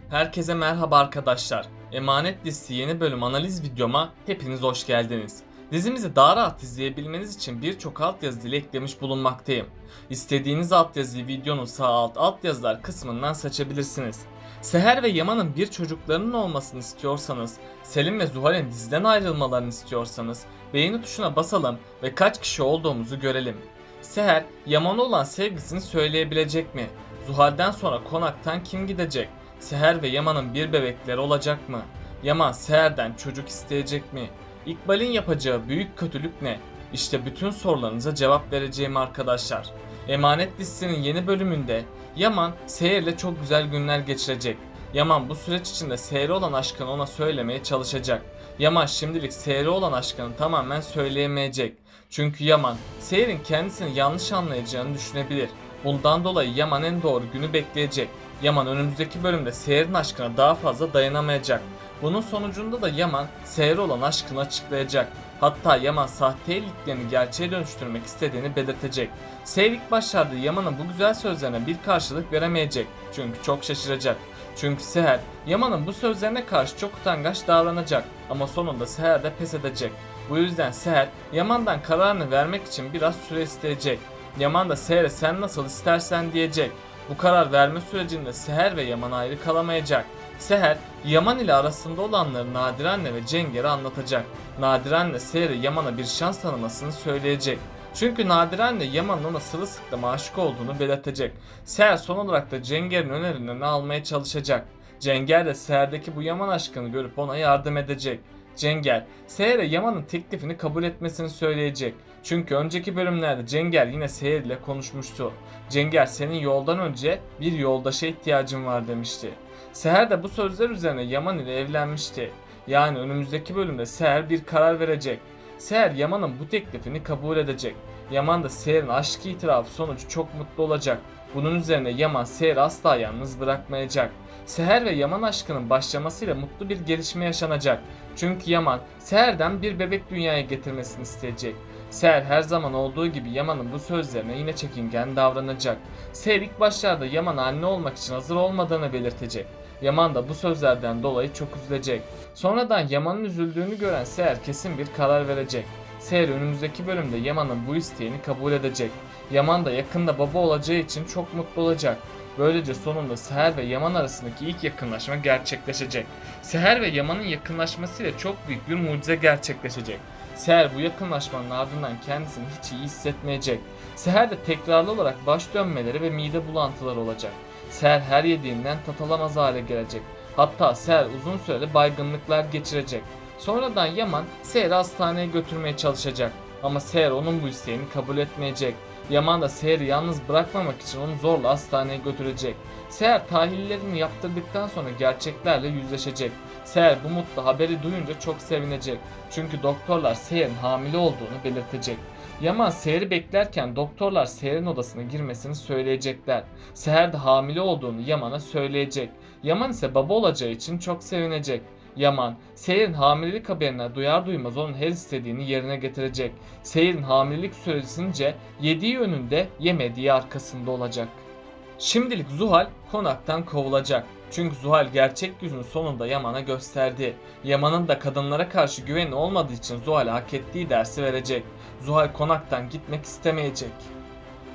Herkese merhaba arkadaşlar. Emanet dizisi yeni bölüm analiz videoma hepiniz hoş geldiniz. Dizimizi daha rahat izleyebilmeniz için birçok altyazı dili eklemiş bulunmaktayım. İstediğiniz altyazıyı videonun sağ altyazılar kısmından seçebilirsiniz. Seher ve Yaman'ın bir çocuklarının olmasını istiyorsanız, Selim ve Zuhal'in diziden ayrılmalarını istiyorsanız beğeni tuşuna basalım ve kaç kişi olduğumuzu görelim. Seher, Yaman'a olan sevgisini söyleyebilecek mi? Zuhal'den sonra konaktan kim gidecek? Seher ve Yaman'ın bir bebekleri olacak mı? Yaman Seher'den çocuk isteyecek mi? İkbal'in yapacağı büyük kötülük ne? İşte bütün sorularınıza cevap vereceğim arkadaşlar. Emanet dizisinin yeni bölümünde Yaman Seher'le çok güzel günler geçirecek. Yaman bu süreç içinde Seher'e olan aşkını ona söylemeye çalışacak. Yaman şimdilik Seher'e olan aşkını tamamen söyleyemeyecek. Çünkü Yaman Seher'in kendisini yanlış anlayacağını düşünebilir. Bundan dolayı Yaman en doğru günü bekleyecek. Yaman önümüzdeki bölümde Seher'in aşkına daha fazla dayanamayacak. Bunun sonucunda da Yaman Seher'e olan aşkını açıklayacak. Hatta Yaman sahte evliliklerini gerçeğe dönüştürmek istediğini belirtecek. Seher ilk başlarda Yaman'ın bu güzel sözlerine bir karşılık veremeyecek. Çünkü çok şaşıracak. Çünkü Seher Yaman'ın bu sözlerine karşı çok utangaç davranacak. Ama sonunda Seher de pes edecek. Bu yüzden Seher Yaman'dan kararını vermek için biraz süre isteyecek. Yaman da Seher'e sen nasıl istersen diyecek. Bu karar verme sürecinde Seher ve Yaman ayrı kalamayacak. Seher, Yaman ile arasında olanları Nadiren'le ve Cenger'e anlatacak. Nadiren'le Seher'e Yaman'a bir şans tanımasını söyleyecek. Çünkü Nadiren'le Yaman'ın ona sırılsıklam aşık olduğunu belirtecek. Seher son olarak da Cenger'in önerilerini almaya çalışacak. Cenger de Seher'deki bu Yaman aşkını görüp ona yardım edecek. Cenger, Seher'e Yaman'ın teklifini kabul etmesini söyleyecek. Çünkü önceki bölümlerde Cenger yine Seher ile konuşmuştu. Cenger senin yoldan önce bir yoldaşa ihtiyacın var demişti. Seher de bu sözler üzerine Yaman ile evlenmişti. Yani önümüzdeki bölümde Seher bir karar verecek. Seher Yaman'ın bu teklifini kabul edecek. Yaman da Seher'in aşk itirafı sonucu çok mutlu olacak. Bunun üzerine Yaman Seher'i asla yalnız bırakmayacak. Seher ve Yaman aşkının başlamasıyla mutlu bir gelişme yaşanacak. Çünkü Yaman Seher'den bir bebek dünyaya getirmesini isteyecek. Seher her zaman olduğu gibi Yaman'ın bu sözlerine yine çekingen davranacak. Seher ilk başlarda Yaman'a anne olmak için hazır olmadığını belirtecek. Yaman da bu sözlerden dolayı çok üzülecek. Sonradan Yaman'ın üzüldüğünü gören Seher kesin bir karar verecek. Seher önümüzdeki bölümde Yaman'ın bu isteğini kabul edecek. Yaman da yakında baba olacağı için çok mutlu olacak. Böylece sonunda Seher ve Yaman arasındaki ilk yakınlaşma gerçekleşecek. Seher ve Yaman'ın yakınlaşmasıyla çok büyük bir mucize gerçekleşecek. Seher bu yakınlaşmanın ardından kendisini hiç iyi hissetmeyecek. Seher de tekrarlı olarak baş dönmeleri ve mide bulantıları olacak. Seher her yediğinden tat alamaz hale gelecek. Hatta Seher uzun süreli baygınlıklar geçirecek. Sonradan Yaman Seher'i hastaneye götürmeye çalışacak. Ama Seher onun bu isteğini kabul etmeyecek. Yaman da Seher'i yalnız bırakmamak için onu zorla hastaneye götürecek. Seher tahlillerini yaptırdıktan sonra gerçeklerle yüzleşecek. Seher bu mutlu haberi duyunca çok sevinecek. Çünkü doktorlar Seher'in hamile olduğunu belirtecek. Yaman Seher'i beklerken doktorlar Seher'in odasına girmesini söyleyecekler. Seher de hamile olduğunu Yaman'a söyleyecek. Yaman ise baba olacağı için çok sevinecek. Yaman, Seher'in hamilelik haberine duyar duymaz onun her istediğini yerine getirecek. Seher'in hamilelik süresince yediği önünde yemediği arkasında olacak. Şimdilik Zuhal konaktan kovulacak. Çünkü Zuhal gerçek yüzünü sonunda Yaman'a gösterdi. Yaman'ın da kadınlara karşı güveni olmadığı için Zuhal'e hak ettiği dersi verecek. Zuhal konaktan gitmek istemeyecek.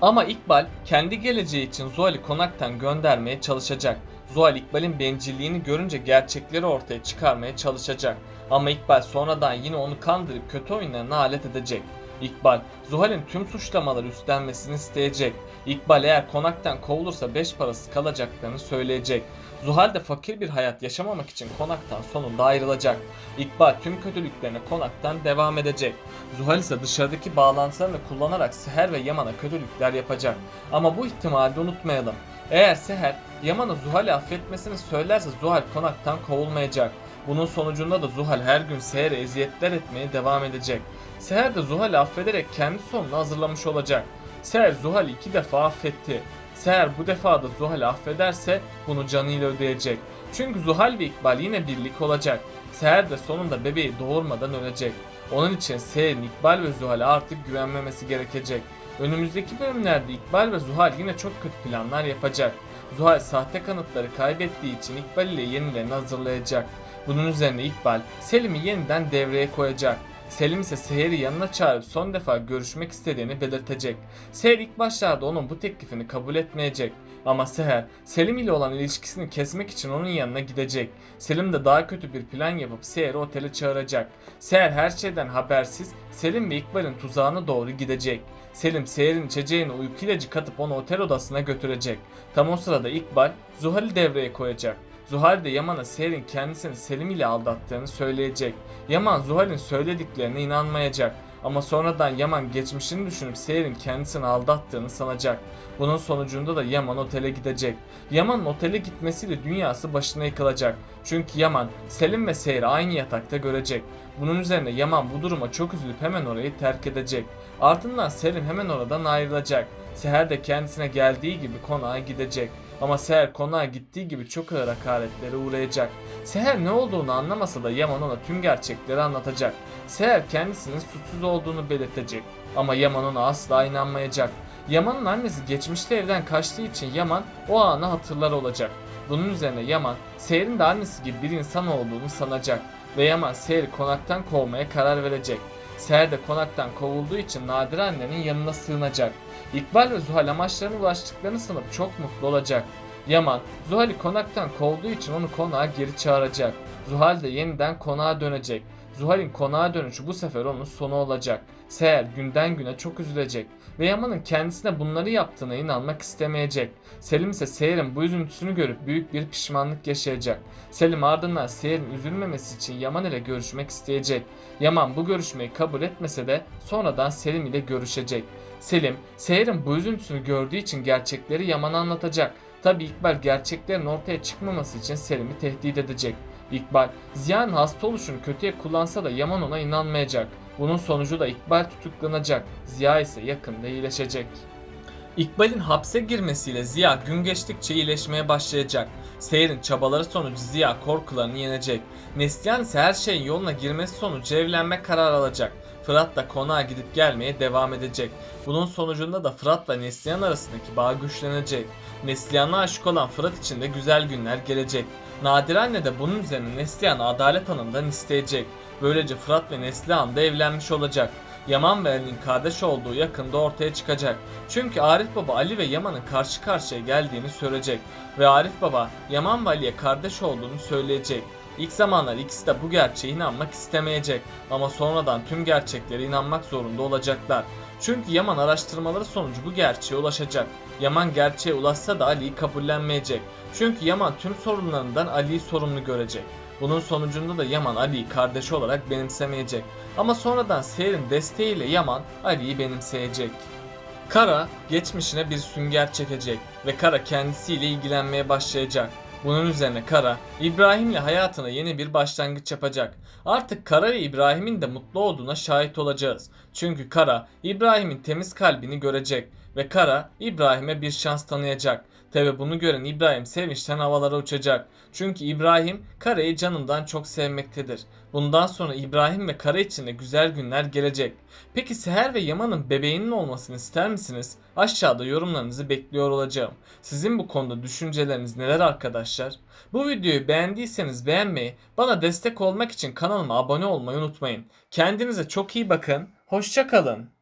Ama İkbal kendi geleceği için Zuhal'i konaktan göndermeye çalışacak. Zuhal İkbal'in bencilliğini görünce gerçekleri ortaya çıkarmaya çalışacak. Ama İkbal sonradan yine onu kandırıp kötü oyunlarına alet edecek. İkbal, Zuhal'in tüm suçlamaları üstlenmesini isteyecek. İkbal eğer konaktan kovulursa beş parası kalacaklarını söyleyecek. Zuhal de fakir bir hayat yaşamamak için konaktan sonunda ayrılacak. İkbal tüm kötülüklerine konaktan devam edecek. Zuhal ise dışarıdaki bağlantılarını kullanarak Seher ve Yaman'a kötülükler yapacak. Ama bu ihtimali de unutmayalım. Eğer Seher Yaman'a Zuhal'i affetmesini söylerse Zuhal konaktan kovulmayacak. Bunun sonucunda da Zuhal her gün Seher'e eziyetler etmeye devam edecek. Seher de Zuhal'i affederek kendi sonunu hazırlamış olacak. Seher Zuhal'i 2 defa affetti. Seher bu defa da Zuhal'i affederse bunu canıyla ödeyecek. Çünkü Zuhal ve İkbal yine birlik olacak. Seher de sonunda bebeği doğurmadan ölecek. Onun için Seher'in İkbal ve Zuhal'e artık güvenmemesi gerekecek. Önümüzdeki bölümlerde İkbal ve Zuhal yine çok kötü planlar yapacak. Zuhal sahte kanıtları kaybettiği için İkbal ile yenilerini hazırlayacak. Bunun üzerine İkbal Selim'i yeniden devreye koyacak. Selim ise Seher'i yanına çağırıp son defa görüşmek istediğini belirtecek. Seher ilk başlarda onun bu teklifini kabul etmeyecek. Ama Seher, Selim ile olan ilişkisini kesmek için onun yanına gidecek. Selim de daha kötü bir plan yapıp Seher'i otele çağıracak. Seher her şeyden habersiz Selim ve İkbal'in tuzağına doğru gidecek. Selim Seher'in içeceğine uyku ilacı katıp onu otel odasına götürecek. Tam o sırada İkbal Zuhal'i devreye koyacak. Zuhal de Yaman'a Seher'in kendisini Selim ile aldattığını söyleyecek. Yaman Zuhal'in söylediklerine inanmayacak. Ama sonradan Yaman geçmişini düşünüp Seher'in kendisini aldattığını sanacak. Bunun sonucunda da Yaman otele gidecek. Yaman'ın otele gitmesiyle dünyası başına yıkılacak. Çünkü Yaman Selim ve Seher'i aynı yatakta görecek. Bunun üzerine Yaman bu duruma çok üzülüp hemen orayı terk edecek. Ardından Selim hemen oradan ayrılacak. Seher de kendisine geldiği gibi konağa gidecek. Ama Seher konağa gittiği gibi çok ağır hakaretlere uğrayacak. Seher ne olduğunu anlamasa da Yaman ona tüm gerçekleri anlatacak. Seher kendisinin suçsuz olduğunu belirtecek. Ama Yaman ona asla inanmayacak. Yaman'ın annesi geçmişte evden kaçtığı için Yaman o anı hatırlar olacak. Bunun üzerine Yaman, Seher'in de annesi gibi bir insan olduğunu sanacak. Ve Yaman Seher'i konaktan kovmaya karar verecek. Seher de konaktan kovulduğu için Nadire annenin yanına sığınacak. İkbal ve Zuhal amaçlarına ulaştıklarını sanıp çok mutlu olacak. Yaman, Zuhal'i konaktan kovduğu için onu konağa geri çağıracak. Zuhal de yeniden konağa dönecek. Zuhal'in konağa dönüşü bu sefer onun sonu olacak. Seher günden güne çok üzülecek ve Yaman'ın kendisine bunları yaptığına inanmak istemeyecek. Selim ise Seher'in bu üzüntüsünü görüp büyük bir pişmanlık yaşayacak. Selim ardından Seher'in üzülmemesi için Yaman ile görüşmek isteyecek. Yaman bu görüşmeyi kabul etmese de sonradan Selim ile görüşecek. Selim, Seher'in bu üzüntüsünü gördüğü için gerçekleri Yaman'a anlatacak. Tabi İkbal gerçeklerin ortaya çıkmaması için Selim'i tehdit edecek. İkbal, Ziya'nın hasta oluşunu kötüye kullansa da Yaman ona inanmayacak. Bunun sonucu da İkbal tutuklanacak. Ziya ise yakında iyileşecek. İkbal'in hapse girmesiyle Ziya gün geçtikçe iyileşmeye başlayacak. Seher'in çabaları sonucu Ziya korkularını yenecek. Neslihan ise her şeyin yoluna girmesi sonucu evlenme kararı alacak. Fırat da konağa gidip gelmeye devam edecek. Bunun sonucunda da Fırat'la Neslihan arasındaki bağ güçlenecek. Neslihan'a aşık olan Fırat için de güzel günler gelecek. Nadire anne de bunun üzerine Neslihan'ı Adalet Hanım'dan isteyecek. Böylece Fırat ve Neslihan da evlenmiş olacak. Yaman ve Ali'nin kardeş olduğu yakında ortaya çıkacak. Çünkü Arif Baba Ali ve Yaman'ın karşı karşıya geldiğini söyleyecek. Ve Arif Baba Yaman ve Ali'ye kardeş olduğunu söyleyecek. İlk zamanlar ikisi de bu gerçeğe inanmak istemeyecek. Ama sonradan tüm gerçeklere inanmak zorunda olacaklar. Çünkü Yaman araştırmaları sonucu bu gerçeğe ulaşacak. Yaman gerçeğe ulaşsa da Ali'yi kabullenmeyecek. Çünkü Yaman tüm sorunlarından Ali'yi sorumlu görecek. Bunun sonucunda da Yaman Ali'yi kardeşi olarak benimsemeyecek. Ama sonradan Seher'in desteğiyle Yaman Ali'yi benimseyecek. Kara geçmişine bir sünger çekecek ve Kara kendisiyle ilgilenmeye başlayacak. Bunun üzerine Kara, İbrahim'le hayatına yeni bir başlangıç yapacak. Artık Kara ve İbrahim'in de mutlu olduğuna şahit olacağız. Çünkü Kara, İbrahim'in temiz kalbini görecek ve Kara, İbrahim'e bir şans tanıyacak. Tabi bunu gören İbrahim sevinçten havalara uçacak. Çünkü İbrahim Kara'yı canından çok sevmektedir. Bundan sonra İbrahim ve Kara için de güzel günler gelecek. Peki Seher ve Yaman'ın bebeğinin olmasını ister misiniz? Aşağıda yorumlarınızı bekliyor olacağım. Sizin bu konuda düşünceleriniz neler arkadaşlar? Bu videoyu beğendiyseniz beğenmeyi, bana destek olmak için kanalıma abone olmayı unutmayın. Kendinize çok iyi bakın, hoşça kalın.